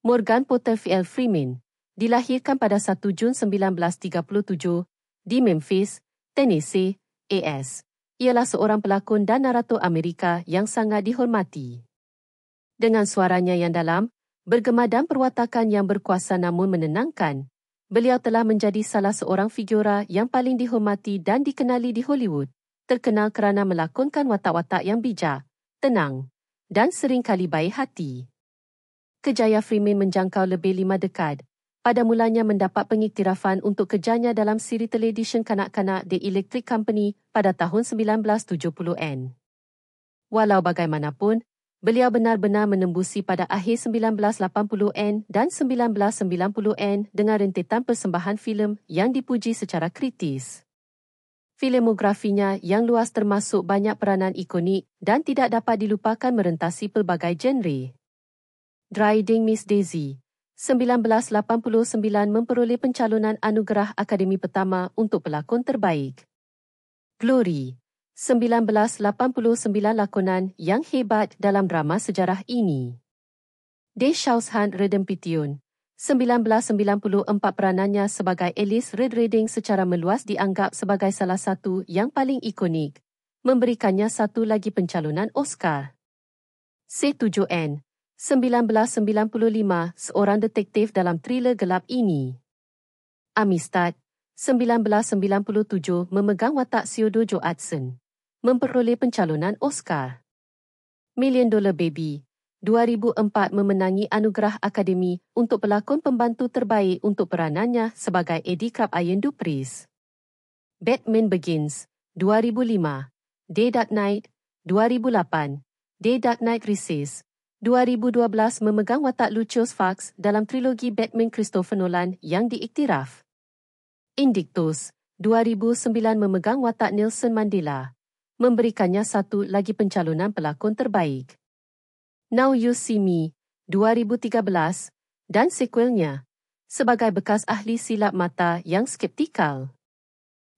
Morgan Porterfield Freeman dilahirkan pada 1 Jun 1937 di Memphis, Tennessee, AS. Ialah seorang pelakon dan narator Amerika yang sangat dihormati. Dengan suaranya yang dalam, bergema dan perwatakan yang berkuasa namun menenangkan, beliau telah menjadi salah seorang figura yang paling dihormati dan dikenali di Hollywood, terkenal kerana melakonkan watak-watak yang bijak, tenang, dan seringkali baik hati. Kejaya Freeman menjangkau lebih 5 dekad. Pada mulanya mendapat pengiktirafan untuk kerjanya dalam siri televisyen kanak-kanak The Electric Company pada tahun 1970-an. Walau bagaimanapun, beliau benar-benar menembusi pada akhir 1980-an dan 1990-an dengan rentetan persembahan filem yang dipuji secara kritis. Filmografinya yang luas termasuk banyak peranan ikonik dan tidak dapat dilupakan merentasi pelbagai genre. Riding Miss Daisy 1989 memperoleh pencalonan anugerah Akademi pertama untuk pelakon terbaik. Glory 1989 lakonan yang hebat dalam drama sejarah ini. The Shawshank Redemption 1994 peranannya sebagai Alice Red Redding secara meluas dianggap sebagai salah satu yang paling ikonik, memberikannya satu lagi pencalonan Oscar. C7N 1995 seorang detektif dalam thriller gelap ini. Amistad 1997 memegang watak Theodore Johansson, memperoleh pencalonan Oscar. Million Dollar Baby 2004 memenangi anugerah Akademi untuk pelakon pembantu terbaik untuk peranannya sebagai Eddie Crabbe Dupree. Batman Begins 2005, The Dark Knight 2008, The Dark Knight Rises 2012 memegang watak Lucius Fox dalam trilogi Batman Christopher Nolan yang diiktiraf. Invictus 2009 memegang watak Nelson Mandela, memberikannya satu lagi pencalonan pelakon terbaik. Now You See Me 2013 dan sequelnya sebagai bekas ahli silap mata yang skeptikal.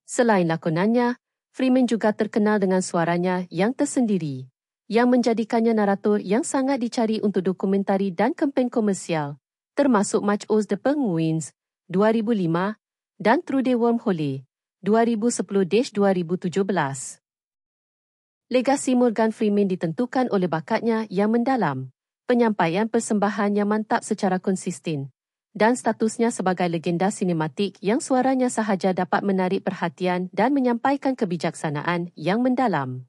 Selain lakonannya, Freeman juga terkenal dengan suaranya yang tersendiri, yang menjadikannya narator yang sangat dicari untuk dokumentari dan kempen komersial, termasuk Much Ado the Penguins 2005 dan Through the Wormhole 2010-2017. Legasi Morgan Freeman ditentukan oleh bakatnya yang mendalam, penyampaian persembahan yang mantap secara konsisten, dan statusnya sebagai legenda sinematik yang suaranya sahaja dapat menarik perhatian dan menyampaikan kebijaksanaan yang mendalam.